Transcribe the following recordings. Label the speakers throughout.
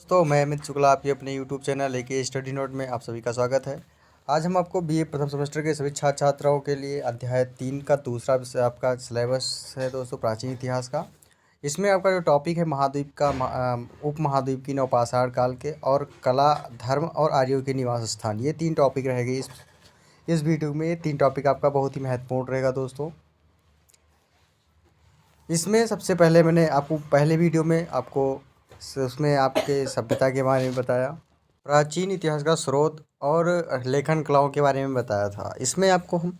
Speaker 1: दोस्तों मैं अमित शुक्ला आपके अपने YouTube channel AK study note में आप सभी का स्वागत है। आज हम आपको बीए प्रथम सेमेस्टर के सभी छात्र छात्राओं के लिए अध्याय 3 का दूसरा विषय आपका सिलेबस है दोस्तों, प्राचीन इतिहास का। इसमें आपका जो टॉपिक है महाद्वीप का उप महाद्वीप की नवपाषाण काल के और कला, धर्म और आर्यों के निवास स्थान, ये 3 टॉपिक रहेंगे इस वीडियो में। ये 3 टॉपिक आपका बहुत ही महत्वपूर्ण रहेगा दोस्तों। इसमें सबसे पहले मैंने आपको पहले वीडियो में आपको उसमें आपके सभ्यता के बारे में बताया, प्राचीन इतिहास का स्रोत और लेखन कलाओं के बारे में बताया था। इसमें आपको हम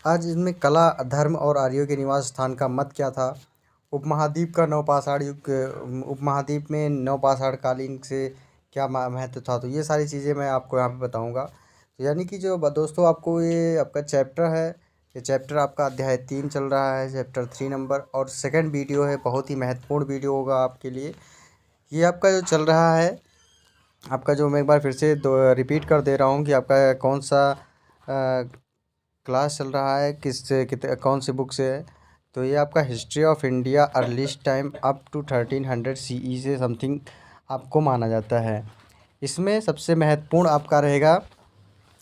Speaker 1: आज इसमें कला, धर्म और आर्यों के निवास स्थान का मत क्या था, उपमहाद्वीप का नवपाषाण युग, उपमहाद्वीप में नवपाषाण कालीन से क्या महत्व था, तो ये सारी चीज़ें मैं आपको यहाँ पे बताऊँगा। तो यानी कि जो दोस्तों आपको ये आपका चैप्टर है, ये चैप्टर आपका अध्याय 3 चल रहा है, चैप्टर 3 नंबर, और सेकंड वीडियो है, बहुत ही महत्वपूर्ण वीडियो होगा आपके लिए। ये आपका जो चल रहा है, आपका जो मैं एक बार फिर से रिपीट कर दे रहा हूँ कि आपका कौन सा क्लास चल रहा है, कौन सी बुक से है। तो ये आपका history of India earliest time up to 1300 CE से समथिंग आपको माना जाता है। इसमें सबसे महत्वपूर्ण आपका रहेगा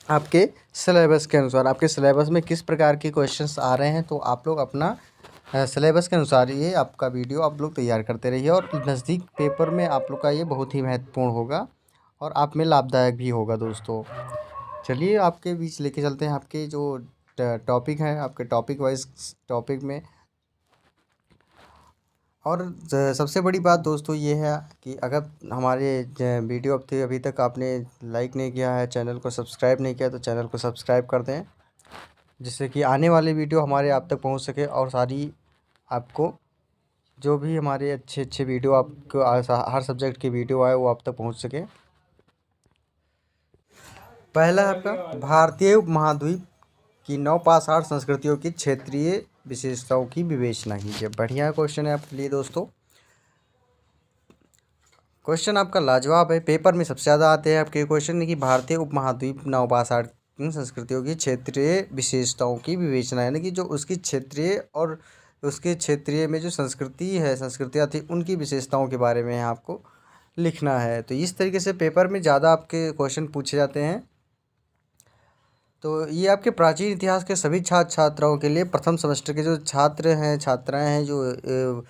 Speaker 1: आपके सिलेबस के अनुसार, आपके सिलेबस में किस प्रकार के क्वेश्चंस आ रहे हैं, तो आप लोग अपना सिलेबस के अनुसार ये आपका वीडियो आप लोग तैयार करते रहिए। और नज़दीक पेपर में आप लोग का ये बहुत ही महत्वपूर्ण होगा और आप में लाभदायक भी होगा दोस्तों। चलिए आपके बीच लेके चलते हैं आपके जो टॉपिक हैं, आपके टॉपिक वाइज टॉपिक में। और सबसे बड़ी बात दोस्तों ये है कि अगर हमारे वीडियो अभी तक आपने लाइक नहीं किया है, चैनल को सब्सक्राइब नहीं किया, तो चैनल को सब्सक्राइब कर दें, जिससे कि आने वाले वीडियो हमारे आप तक पहुंच सके और सारी आपको जो भी हमारे अच्छे अच्छे वीडियो आपको हर सब्जेक्ट के वीडियो आए वो आप तक पहुंच सके। पहला है आपका भारतीय उपमहाद्वीप की नवपाषाण संस्कृतियों की क्षेत्रीय विशेषताओं की विवेचना कीजिए। बढ़िया क्वेश्चन है आपके लिए दोस्तों। क्वेश्चन आपका लाजवाब है, पेपर में सबसे ज़्यादा आते हैं आपके क्वेश्चन कि भारतीय उपमहाद्वीप नवपाषाण संस्कृतियों की क्षेत्रीय विशेषताओं की विवेचना, यानी कि जो उसकी क्षेत्रीय और उसके क्षेत्रीय में जो संस्कृतियाँ थी उनकी विशेषताओं के बारे में आपको लिखना है। तो इस तरीके से पेपर में ज़्यादा आपके क्वेश्चन पूछे जाते हैं। तो ये आपके प्राचीन इतिहास के सभी छात्र छात्राओं के लिए, प्रथम सेमेस्टर के जो छात्र हैं छात्राएं हैं, जो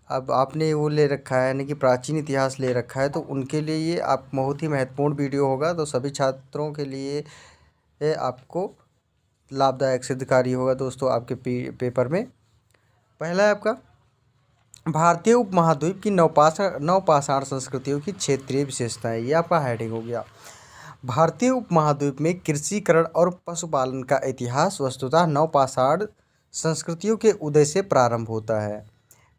Speaker 1: अब आपने वो ले रखा है यानी कि प्राचीन इतिहास ले रखा है, तो उनके लिए ये आप बहुत ही महत्वपूर्ण वीडियो होगा। तो सभी छात्रों के लिए ये आपको लाभदायक सिद्धकारी होगा दोस्तों आपके पेपर में। पहला है आपका भारतीय उपमहाद्वीप की नवपाषाण संस्कृतियों की क्षेत्रीय विशेषताएं, ये आपका हेडिंग हो गया। भारतीय उपमहाद्वीप में कृषिकरण और पशुपालन का इतिहास वस्तुतः नवपाषाण संस्कृतियों के उदय से प्रारंभ होता है।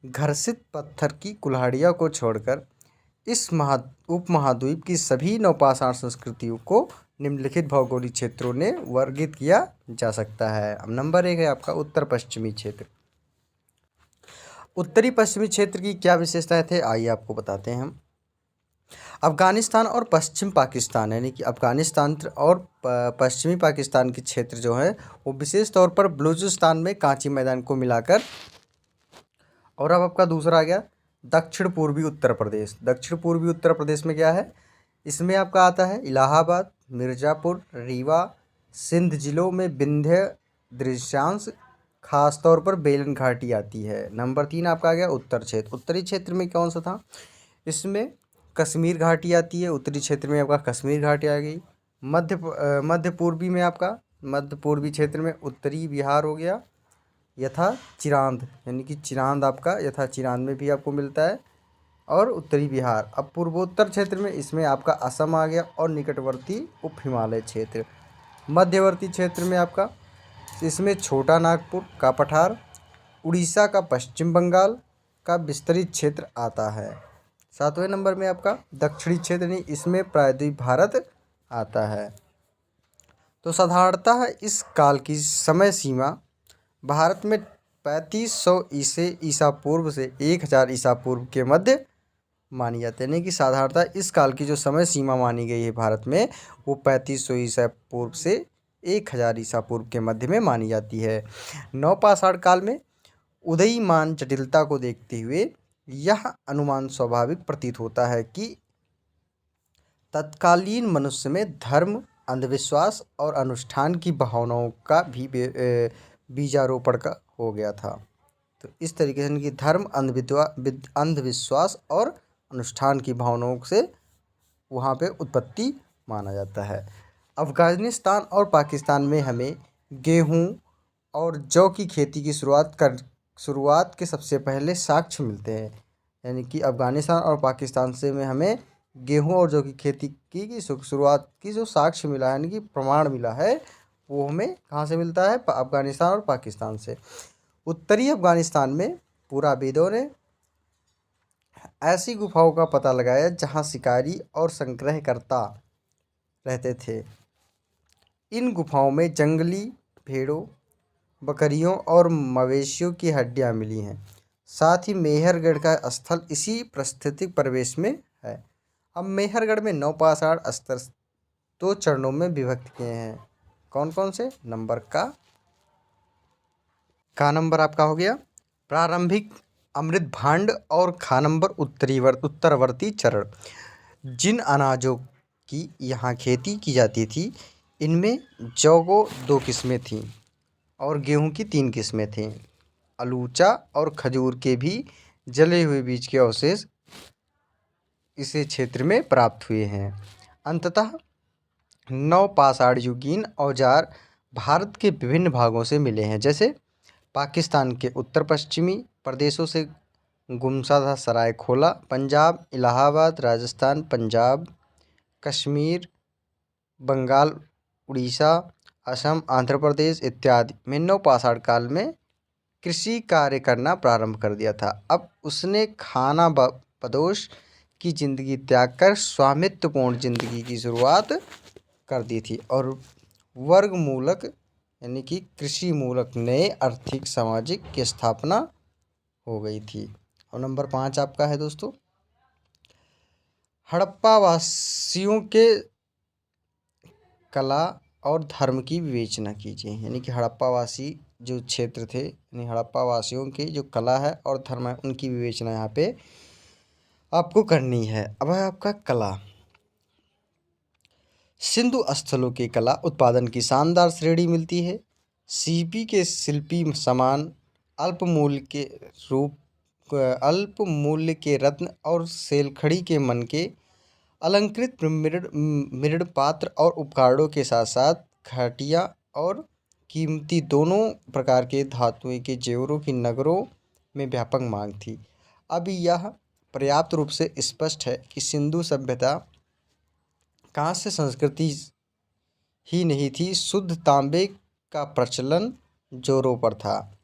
Speaker 1: घर्षित पत्थर की कुल्हाड़ियों को छोड़कर इस उपमहाद्वीप की सभी नवपाषाण संस्कृतियों को निम्नलिखित भौगोलिक क्षेत्रों ने वर्गीकृत किया जा सकता है। अब नंबर 1 है आपका उत्तर पश्चिमी क्षेत्र। उत्तरी पश्चिमी क्षेत्र की क्या विशेषताएं थे, आइए आपको बताते हैं हम। अफ़गानिस्तान और पश्चिम पाकिस्तान, यानी कि अफ़गानिस्तान और पश्चिमी पाकिस्तान के क्षेत्र जो है वो विशेष तौर पर बलूचिस्तान में कांची मैदान को मिलाकर। और अब आपका दूसरा आ गया दक्षिण पूर्वी उत्तर प्रदेश। दक्षिण पूर्वी उत्तर प्रदेश में क्या है, इसमें आपका आता है इलाहाबाद, मिर्ज़ापुर, रीवा, सिंध जिलों में विंध्य दृश्यांश, खासतौर पर बेलन घाटी आती है। नंबर 3 आपका आ गया उत्तर क्षेत्र। उत्तरी क्षेत्र में कौन सा था, इसमें कश्मीर घाटी आती है। उत्तरी क्षेत्र में आपका कश्मीर घाटी आ गई। मध्य पूर्वी में आपका मध्य पूर्वी क्षेत्र में उत्तरी बिहार हो गया, यथा चिरांद, यानी कि चिरांद आपका यथा चिरांद में भी आपको मिलता है, और उत्तरी बिहार। अब पूर्वोत्तर क्षेत्र में इसमें आपका असम आ गया और निकटवर्ती उप हिमालय क्षेत्र। मध्यवर्ती क्षेत्र में आपका इसमें छोटा नागपुर का पठार, उड़ीसा का पश्चिम बंगाल का विस्तृत क्षेत्र आता है। 7वें नंबर में आपका दक्षिणी क्षेत्र, नहीं इसमें प्रायद्वीप भारत आता है। तो साधारणतः इस काल की समय सीमा भारत में 3500 ईसा पूर्व से 1000 ईसा पूर्व के मध्य मानी जाती है। यानी कि साधारणतः इस काल की जो समय सीमा मानी गई है भारत में वो 3500 ईसा पूर्व से 1000 ईसा पूर्व के मध्य में मानी जाती है। नवपाषाण काल में उदयीमान जटिलता को देखते हुए यह अनुमान स्वाभाविक प्रतीत होता है कि तत्कालीन मनुष्य में धर्म, अंधविश्वास और अनुष्ठान की भावनाओं का भी बीजारोपण का हो गया था। तो इस तरीके से इनकी धर्म, अंधविश्वास और अनुष्ठान की भावनाओं से वहाँ पे उत्पत्ति माना जाता है। अफ़गानिस्तान और पाकिस्तान में हमें गेहूँ और जौ की खेती की शुरुआत के सबसे पहले साक्ष्य मिलते हैं। यानी कि अफ़गानिस्तान और पाकिस्तान से में हमें गेहूँ और जौ की खेती की शुरुआत की जो साक्ष्य मिला है, यानी कि प्रमाण मिला है, वो हमें कहाँ से मिलता है? अफ़गानिस्तान और पाकिस्तान से। उत्तरी अफ़गानिस्तान में पुरावेदों ने ऐसी गुफाओं का पता लगाया जहाँ शिकारी और संग्रहकर्ता रहते थे। इन गुफाओं में जंगली भेड़ों, बकरियों और मवेशियों की हड्डियां मिली हैं। साथ ही मेहरगढ़ का स्थल इसी पारिस्थितिक परिवेश में है। अब मेहरगढ़ में 9 पाषाण स्तर 2 चरणों में विभक्त किए हैं। कौन कौन से? नंबर का नंबर आपका हो गया प्रारंभिक अमृत भांड और खा नंबर उत्तरवर्ती चरण। जिन अनाजों की यहाँ खेती की जाती थी, इनमें जौ को 2 किस्में थीं और गेहूं की 3 किस्में थीं। अलूचा और खजूर के भी जले हुए बीज के अवशेष इसे क्षेत्र में प्राप्त हुए हैं। अंततः 9 पाषाणयुगीन औजार भारत के विभिन्न भागों से मिले हैं, जैसे पाकिस्तान के उत्तर पश्चिमी प्रदेशों से गुमशुदा सरायखोला, पंजाब, इलाहाबाद, राजस्थान, पंजाब, कश्मीर, बंगाल, उड़ीसा, असम, आंध्र प्रदेश इत्यादि में नवपाषाण काल में कृषि कार्य करना प्रारंभ कर दिया था। अब उसने खाना बदोश की जिंदगी त्याग कर स्वामित्वपूर्ण जिंदगी की शुरुआत कर दी थी और वर्ग मूलक यानी कि कृषि मूलक नए आर्थिक सामाजिक की स्थापना हो गई थी। और नंबर 5 आपका है दोस्तों, हड़प्पा वासियों के कला और धर्म की विवेचना कीजिए। यानी कि हड़प्पावासी जो क्षेत्र थे, यानी हड़प्पा वासियों की जो कला है और धर्म है, उनकी विवेचना यहाँ पे आपको करनी है। अब है आपका कला। सिंधु स्थलों की कला उत्पादन की शानदार श्रेणी मिलती है। सीपी के शिल्पी समान अल्प मूल्य के रत्न और सेलखड़ी के मन के अलंकृत मृड पात्र और उपकरणों के साथ साथ घटिया और कीमती दोनों प्रकार के धातुओं के जेवरों की नगरों में व्यापक मांग थी। अब यह पर्याप्त रूप से स्पष्ट है कि सिंधु सभ्यता कांस्य संस्कृति ही नहीं थी, शुद्ध तांबे का प्रचलन जोरों पर था।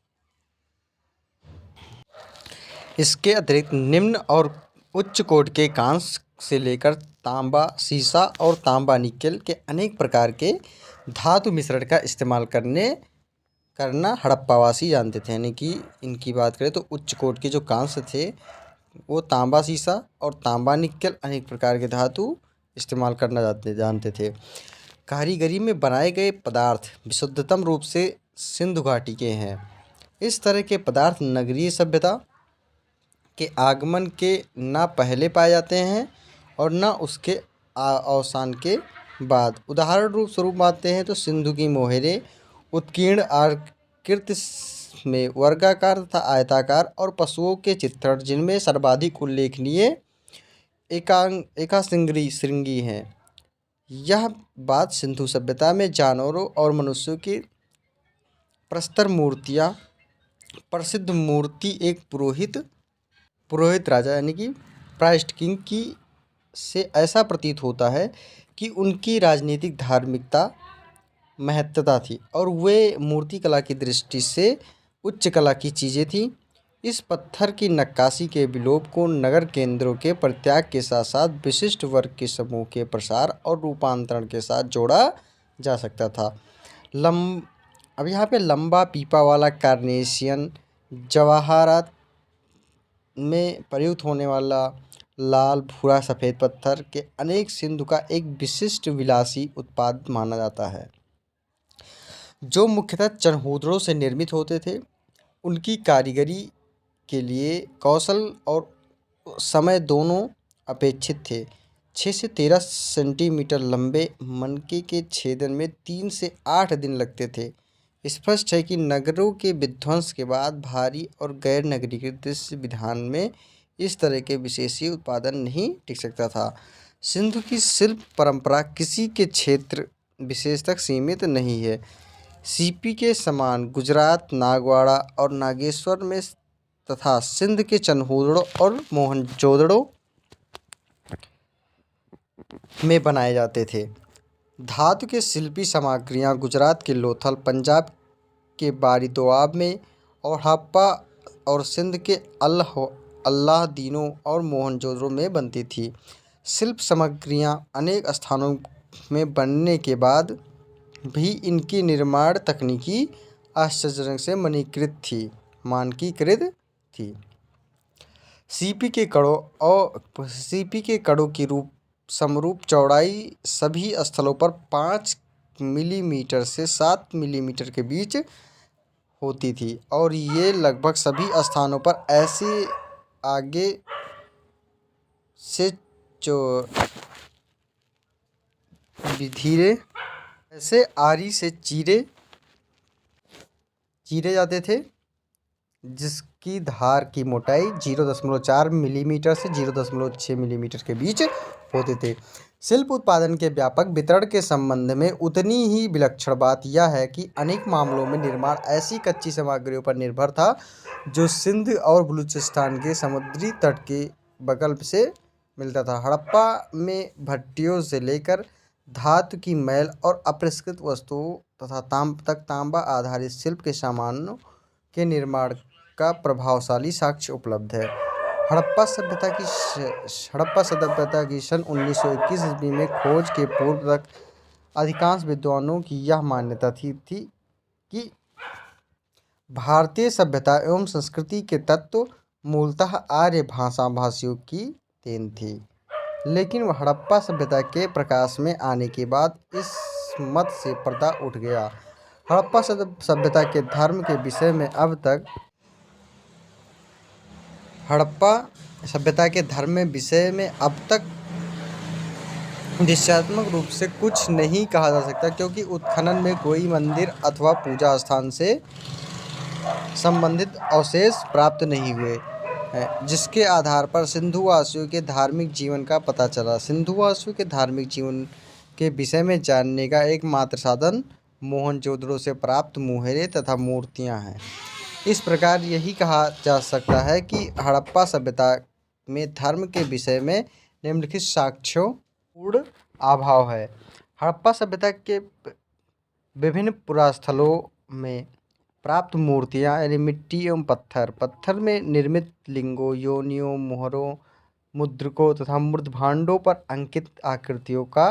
Speaker 1: इसके अतिरिक्त निम्न और उच्च कोटि के कांस्य से लेकर तांबा, सीसा और तांबा निकेल के अनेक प्रकार के धातु मिश्रण का इस्तेमाल करना हड़प्पावासी जानते थे। यानी कि इनकी बात करें तो उच्च कोटि के जो कांस्य थे, वो तांबा, सीसा और तांबा निकेल अनेक प्रकार के धातु इस्तेमाल करना जानते थे। कारीगरी में बनाए गए पदार्थ विशुद्धतम रूप से सिंधु घाटी के हैं। इस तरह के पदार्थ नगरीय सभ्यता के आगमन के न पहले पाए जाते हैं और न उसके अवसान के बाद। उदाहरण रूप स्वरूप आते हैं तो सिंधु की मोहरें उत्कीर्ण आकृति में वर्गाकार तथा आयताकार और पशुओं के चित्रण, जिनमें सर्वाधिक उल्लेखनीय एकाश्रृंगी हैं। यह बात सिंधु सभ्यता में जानवरों और मनुष्यों की प्रस्तर मूर्तियाँ, प्रसिद्ध मूर्ति एक पुरोहित राजा यानी कि प्राइस्ट किंग की से ऐसा प्रतीत होता है कि उनकी राजनीतिक धार्मिकता महत्ता थी और वे मूर्ति कला की दृष्टि से उच्च कला की चीज़ें थीं। इस पत्थर की नक्काशी के विलोप को नगर केंद्रों के परित्याग के साथ साथ विशिष्ट वर्ग के समूह के प्रसार और रूपांतरण के साथ जोड़ा जा सकता था। अब यहाँ पे लंबा पीपा वाला कार्नेशियन, जवाहरात में प्रयुक्त होने वाला लाल, भूरा, सफ़ेद पत्थर के अनेक सिंधु का एक विशिष्ट विलासी उत्पाद माना जाता है, जो मुख्यतः चनहूदड़ों से निर्मित होते थे। उनकी कारीगरी के लिए कौशल और समय दोनों अपेक्षित थे। 6 से 13 सेंटीमीटर लंबे मनके के छेदन में 3 से 8 दिन लगते थे। स्पष्ट है कि नगरों के विध्वंस के बाद भारी और गैर नगरीकृत दृश्य विधान में इस तरह के विशेषीय उत्पादन नहीं टिक सकता था। सिंधु की शिल्प परंपरा किसी के क्षेत्र विशेष तक सीमित नहीं है। सीपी के समान गुजरात, नागवाड़ा और नागेश्वर में तथा सिंध के चनहूदड़ो और मोहनजोदड़ो में बनाए जाते थे। धातु के शिल्पी सामग्रियां गुजरात के लोथल, पंजाब के बारी दोआब में और हड़प्पा और सिंध के अल्लादीनों और मोहनजोदड़ो में बनती थी। शिल्प सामग्रियां अनेक स्थानों में बनने के बाद भी इनकी निर्माण तकनीकी आश्चर्यजनक से मानकीकृत थी। सीपी के कड़ों की समरूप चौड़ाई सभी स्थलों पर 5 मिलीमीटर से 7 मिलीमीटर के बीच होती थी और ये लगभग सभी स्थानों पर ऐसे आगे से आरी से चीरे जाते थे, जिसकी धार की मोटाई 0.4 मिलीमीटर से 0.6 मिलीमीटर के बीच होते थे। शिल्प उत्पादन के व्यापक वितरण के संबंध में उतनी ही विलक्षण बात यह है कि अनेक मामलों में निर्माण ऐसी कच्ची सामग्रियों पर निर्भर था जो सिंध और बलूचिस्तान के समुद्री तट के बगल से मिलता था। हड़प्पा में भट्टियों से लेकर धातु की मैल और अपरिष्कृत वस्तुओं तथा तांबा आधारित शिल्प के सामानों के निर्माण का प्रभावशाली साक्ष्य उपलब्ध है। हड़प्पा सभ्यता की सन 1921 ईस्वी में खोज के पूर्व तक अधिकांश विद्वानों की यह मान्यता थी कि भारतीय सभ्यता एवं संस्कृति के तत्व मूलतः आर्य भाषाभाषियों की देन थी। लेकिन हड़प्पा सभ्यता के प्रकाश में आने के बाद इस मत से पर्दा उठ गया। हड़प्पा सभ्यता के धर्म के विषय में अब तक निश्चयात्मक रूप से कुछ नहीं कहा जा सकता, क्योंकि उत्खनन में कोई मंदिर अथवा पूजा स्थान से संबंधित अवशेष प्राप्त नहीं हुए हैं जिसके आधार पर सिंधुवासियों के धार्मिक जीवन का पता चला। सिंधुवासियों के धार्मिक जीवन के विषय में जानने का एकमात्र साधन मोहनजोदड़ो से प्राप्त मुहरे तथा मूर्तियां हैं। इस प्रकार यही कहा जा सकता है कि हड़प्पा सभ्यता में धर्म के विषय में निम्नलिखित साक्ष्यों पूर्ण अभाव है। हड़प्पा सभ्यता के विभिन्न पुरास्थलों में प्राप्त मूर्तियां यानी मिट्टी एवं पत्थर में निर्मित लिंगों, योनियों, मोहरों, मुद्रकों तथा मूर्धभांडों पर अंकित आकृतियों का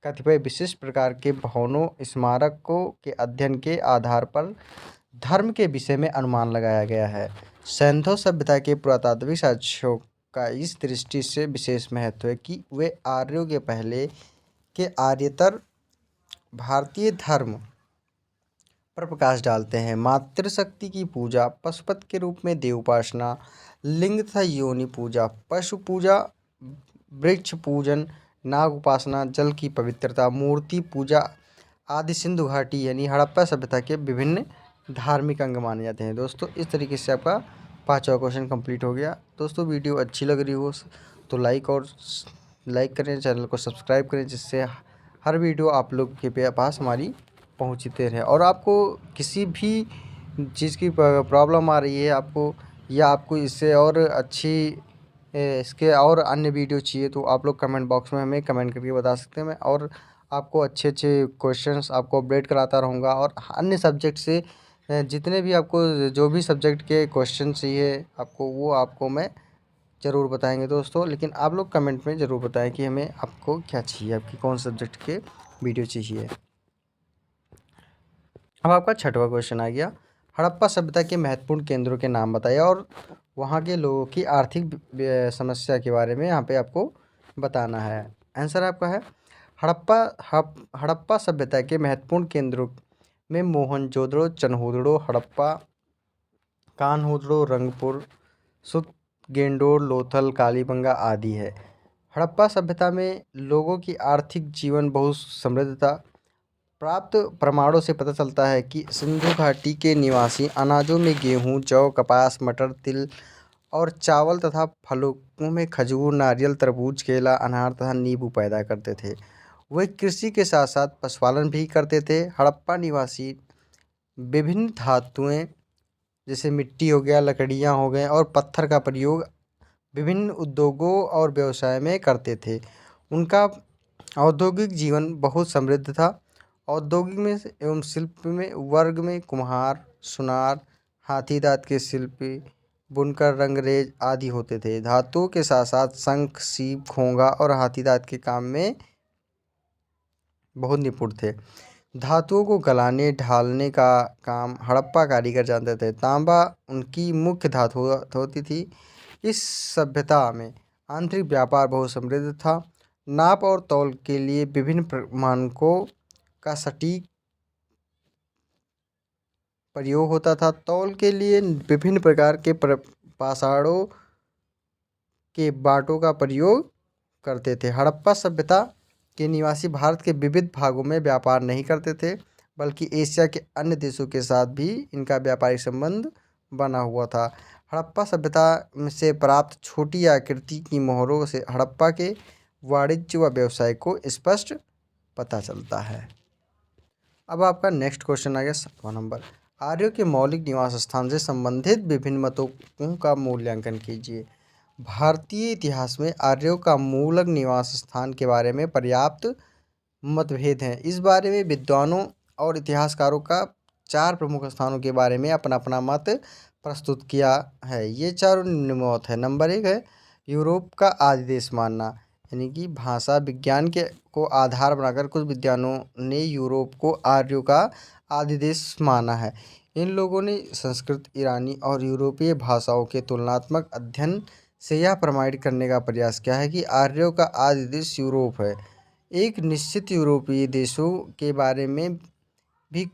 Speaker 1: कतिपय विशिष्ट प्रकार के भवनों, स्मारकों के अध्ययन के आधार पर धर्म के विषय में अनुमान लगाया गया है। सिंधु सभ्यता के पुरातात्विक साक्ष्यों का इस दृष्टि से विशेष महत्व है कि वे आर्यों के पहले के आर्यतर भारतीय धर्म पर प्रकाश डालते हैं। मातृशक्ति की पूजा, पशुपति के रूप में देव उपासना, लिंग तथा योनि पूजा, पशु पूजा, वृक्ष पूजन, नाग उपासना, जल की पवित्रता, मूर्ति पूजा आदि सिंधु घाटी यानी हड़प्पा सभ्यता के विभिन्न धार्मिक अंग माने जाते हैं। दोस्तों, इस तरीके से आपका 5वां क्वेश्चन कंप्लीट हो गया। दोस्तों, वीडियो अच्छी लग रही हो तो लाइक करें, चैनल को सब्सक्राइब करें, जिससे हर वीडियो आप लोग के पास हमारी पहुंचते रहे। और आपको किसी भी चीज़ की प्रॉब्लम आ रही है आपको इससे और इसके और अन्य वीडियो चाहिए तो आप लोग कमेंट बॉक्स में हमें कमेंट करके बता सकते हैं। मैं और आपको अच्छे क्वेश्चंस आपको अपडेट कराता रहूँगा। और अन्य सब्जेक्ट से जितने भी आपको जो भी सब्जेक्ट के क्वेश्चन चाहिए आपको मैं ज़रूर बताएंगे दोस्तों। लेकिन आप लोग कमेंट में ज़रूर बताएं कि हमें आपको क्या चाहिए, आपकी कौन सब्जेक्ट के वीडियो चाहिए। अब आपका 6वां क्वेश्चन आ गया, हड़प्पा सभ्यता के महत्वपूर्ण केंद्रों के नाम बताइए और वहाँ के लोगों की आर्थिक समस्या के बारे में यहाँ पे आपको बताना है। आंसर आपका है हड़प्पा सभ्यता के महत्वपूर्ण केंद्रों में मोहनजोदड़ो, चनहूदड़ो, हड़प्पा, कान्होदड़ो, रंगपुर, सुतगेंडोर, लोथल, कालीबंगा आदि है। हड़प्पा सभ्यता में लोगों की आर्थिक जीवन बहुत समृद्ध था। प्राप्त प्रमाणों से पता चलता है कि सिंधु घाटी के निवासी अनाजों में गेहूं, जौ, कपास, मटर, तिल और चावल तथा फलों में खजूर, नारियल, तरबूज, केला, अनार तथा नींबू पैदा करते थे। वे कृषि के साथ साथ पशुपालन भी करते थे। हड़प्पा निवासी विभिन्न धातुएं जैसे मिट्टी हो गया, लकड़ियाँ हो गए और पत्थर का प्रयोग विभिन्न उद्योगों और व्यवसाय में करते थे। उनका औद्योगिक जीवन बहुत समृद्ध था। औद्योगिक में एवं शिल्प में वर्ग में कुम्हार, सुनार, हाथी दांत के शिल्पी, बुनकर, रंगरेज आदि होते थे। धातुओं के साथ साथ शंख, सीप, घोंघा और हाथी दांत के काम में बहुत निपुण थे। धातुओं को गलाने ढालने का काम हड़प्पा कारीगर जानते थे। तांबा उनकी मुख्य धातु होती थी। इस सभ्यता में आंतरिक व्यापार बहुत समृद्ध था। नाप और तौल के लिए विभिन्न मानकों का सटीक प्रयोग होता था। तौल के लिए विभिन्न प्रकार के पाषाणों के बाँटों का प्रयोग करते थे। हड़प्पा सभ्यता के निवासी भारत के विविध भागों में व्यापार नहीं करते थे, बल्कि एशिया के अन्य देशों के साथ भी इनका व्यापारिक संबंध बना हुआ था। हड़प्पा सभ्यता से प्राप्त छोटी आकृति की मोहरों से हड़प्पा के वाणिज्य व व्यवसाय को स्पष्ट पता चलता है। अब आपका नेक्स्ट क्वेश्चन आ गया 7वां नंबर। आर्यों के मौलिक निवास स्थान से संबंधित विभिन्न मतों का मूल्यांकन कीजिए। भारतीय इतिहास में आर्यों का मूलक निवास स्थान के बारे में पर्याप्त मतभेद हैं। इस बारे में विद्वानों और इतिहासकारों का 4 प्रमुख स्थानों के बारे में अपना अपना मत प्रस्तुत किया है। ये चारों निम्नलिखित है। नंबर 1 है यूरोप का आदि देश मानना, यानी कि भाषा विज्ञान के को आधार बनाकर कुछ विद्वानों ने यूरोप को आर्यों का आदि देश माना है। इन लोगों ने संस्कृत, ईरानी और यूरोपीय भाषाओं के तुलनात्मक अध्ययन से यह प्रमाणित करने का प्रयास किया है कि आर्यों का आदि देश यूरोप है। एक निश्चित यूरोपीय देशों के बारे में भी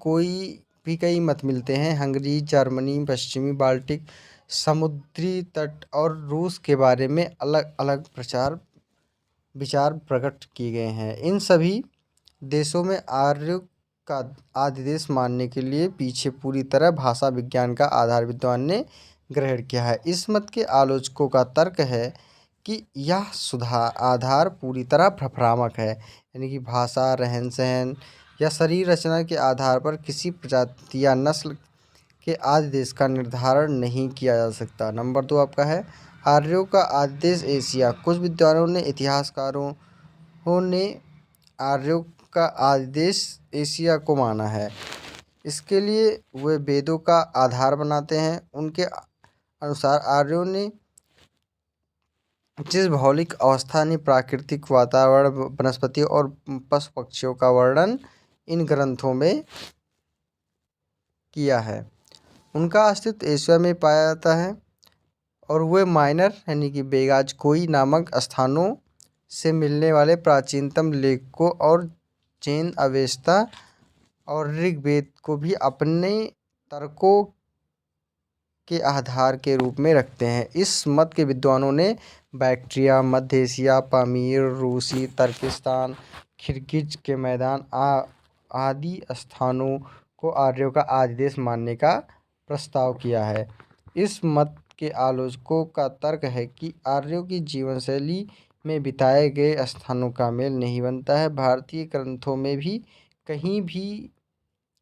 Speaker 1: कई मत मिलते हैं। हंगरी, जर्मनी, पश्चिमी बाल्टिक, समुद्री तट और रूस के बारे में अलग अलग विचार प्रकट किए गए हैं। इन सभी देशों में आर्यों का आदि देश मानने के लिए पीछे पूरी तरह भाषा विज्ञान का आधार विद्वान ने ग्रहण किया है। इस मत के आलोचकों का तर्क है कि यह आधार पूरी तरह भ्रामक है, यानी कि भाषा, रहन सहन या शरीर रचना के आधार पर किसी प्रजाति या नस्ल के आदि देश का निर्धारण नहीं किया जा सकता। नंबर 2 आपका है आर्यों का आदि देश एशिया। कुछ विद्वानों ने इतिहासकारों ने आर्यों का आदि देश एशिया को माना है। इसके लिए वे वेदों का आधार बनाते हैं। उनके अनुसार आर्यों ने जिस भौगोलिक अवस्था ने प्राकृतिक वातावरण, वनस्पति और पशु पक्षियों का वर्णन इन ग्रंथों में किया है, उनका अस्तित्व एशिया में पाया जाता है। और वे माइनर यानी कि बेगाचकोई नामक स्थानों से मिलने वाले प्राचीनतम लेखों और जैन अवेस्ता और ऋग्वेद को भी अपने तर्कों के आधार के रूप में रखते हैं। इस मत के विद्वानों ने बैक्ट्रिया, मध्य एशिया, पामीर, रूसी तुर्किस्तान, किर्गिज के मैदान आदि स्थानों को आर्यों का आदि देश मानने का प्रस्ताव किया है। इस मत के आलोचकों का तर्क है कि आर्यों की जीवन शैली में बिताए गए स्थानों का मेल नहीं बनता है। भारतीय ग्रंथों में भी कहीं भी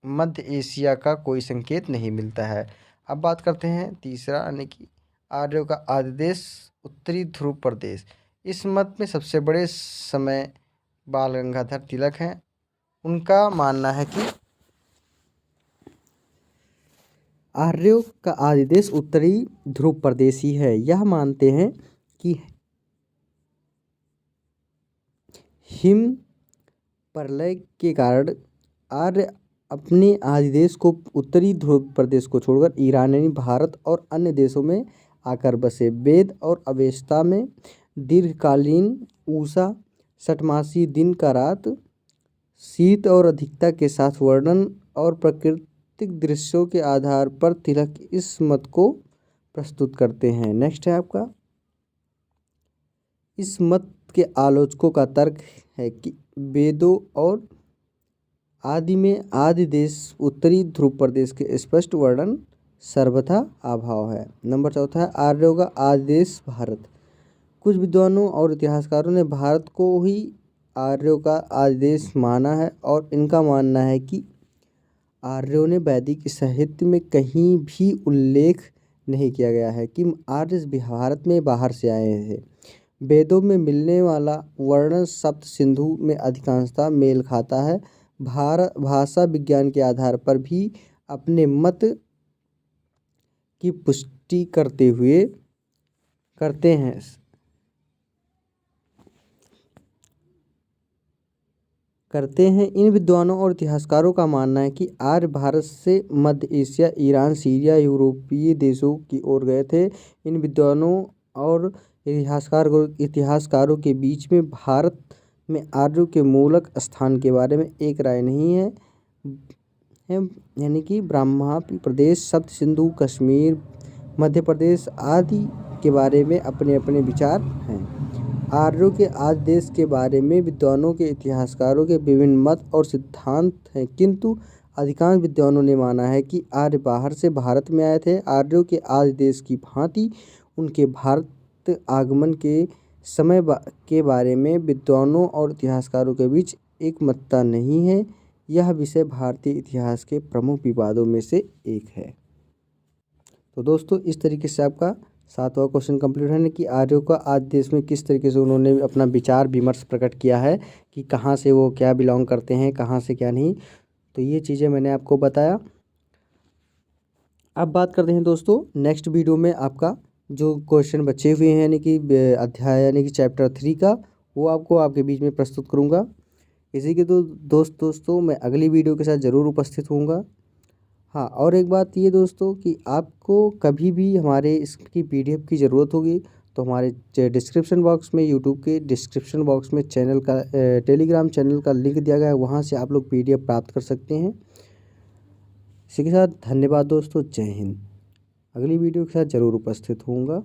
Speaker 1: मध्य एशिया का कोई संकेत नहीं मिलता है। अब बात करते हैं तीसरा, यानी कि आर्यों का आदि देश उत्तरी ध्रुव प्रदेश। इस मत में सबसे बड़े समय बाल गंगाधर तिलक हैं। उनका मानना है कि आर्यों का आदि देश उत्तरी ध्रुव प्रदेश ही है। यह मानते हैं कि हिम प्रलय के कारण आर्य अपने आदि देश को उत्तरी ध्रुव प्रदेश को छोड़कर ईरानी भारत और अन्य देशों में आकर बसे। वेद और अवेस्ता में दीर्घकालीन उषा, षटमासी दिन का रात, शीत और अधिकता के साथ वर्णन और प्राकृतिक दृश्यों के आधार पर तिलक इस मत को प्रस्तुत करते हैं। नेक्स्ट है आपका, इस मत के आलोचकों का तर्क है कि वेदों और आदि में आदि देश उत्तरी ध्रुव प्रदेश के स्पष्ट वर्णन सर्वथा अभाव है। नंबर चौथा है आर्यों का आदि देश भारत। कुछ विद्वानों और इतिहासकारों ने भारत को ही आर्यों का आदि देश माना है और इनका मानना है कि आर्यों ने वैदिक साहित्य में कहीं भी उल्लेख नहीं किया गया है कि आर्य भारत में बाहर से आए थे। वेदों में मिलने वाला वर्णन सप्त सिंधु में अधिकांशतः मेल खाता है। भाषा विज्ञान के आधार पर भी अपने मत की पुष्टि करते हैं। इन विद्वानों और इतिहासकारों का मानना है कि आर्य भारत से मध्य एशिया, ईरान, सीरिया, यूरोपीय देशों की ओर गए थे। इन विद्वानों और इतिहासकारों के बीच में भारत में आर्यों के मूलक स्थान के बारे में एक राय नहीं है, यानी कि ब्रह्मपुत्र प्रदेश, सप्त सिंधु, कश्मीर, मध्य प्रदेश आदि के बारे में अपने अपने विचार हैं। आर्यों के आदि देश के बारे में विद्वानों के इतिहासकारों के विभिन्न मत और सिद्धांत हैं, किंतु अधिकांश विद्वानों ने माना है कि आर्य बाहर से भारत में आए थे। आर्यों के आदि देश की भांति उनके भारत आगमन के समय के बारे में विद्वानों और इतिहासकारों के बीच एकमतता नहीं है। यह विषय भारतीय इतिहास के प्रमुख विवादों में से एक है। तो दोस्तों इस तरीके से आपका 7वां क्वेश्चन कंप्लीट है कि आर्यों का आज देश में किस तरीके से उन्होंने अपना विचार विमर्श प्रकट किया है कि कहाँ से वो क्या बिलोंग करते हैं, कहाँ से क्या नहीं। तो ये चीज़ें मैंने आपको बताया। अब बात करते हैं दोस्तों नेक्स्ट वीडियो में आपका जो क्वेश्चन बचे हुए हैं यानी कि अध्याय यानी कि चैप्टर 3 का, वो आपको आपके बीच में प्रस्तुत करूँगा। इसी के दोस्तों मैं अगली वीडियो के साथ ज़रूर उपस्थित होऊंगा। हाँ, और एक बात ये दोस्तों कि आपको कभी भी हमारे इसकी PDF की ज़रूरत होगी तो हमारे डिस्क्रिप्शन बॉक्स में, यूट्यूब के डिस्क्रिप्शन बॉक्स में चैनल का टेलीग्राम चैनल का लिंक दिया गया है, वहाँ से आप लोग PDF प्राप्त कर सकते हैं। इसी के साथ धन्यवाद दोस्तों, जय हिंद। अगली वीडियो के साथ ज़रूर उपस्थित होऊंगा।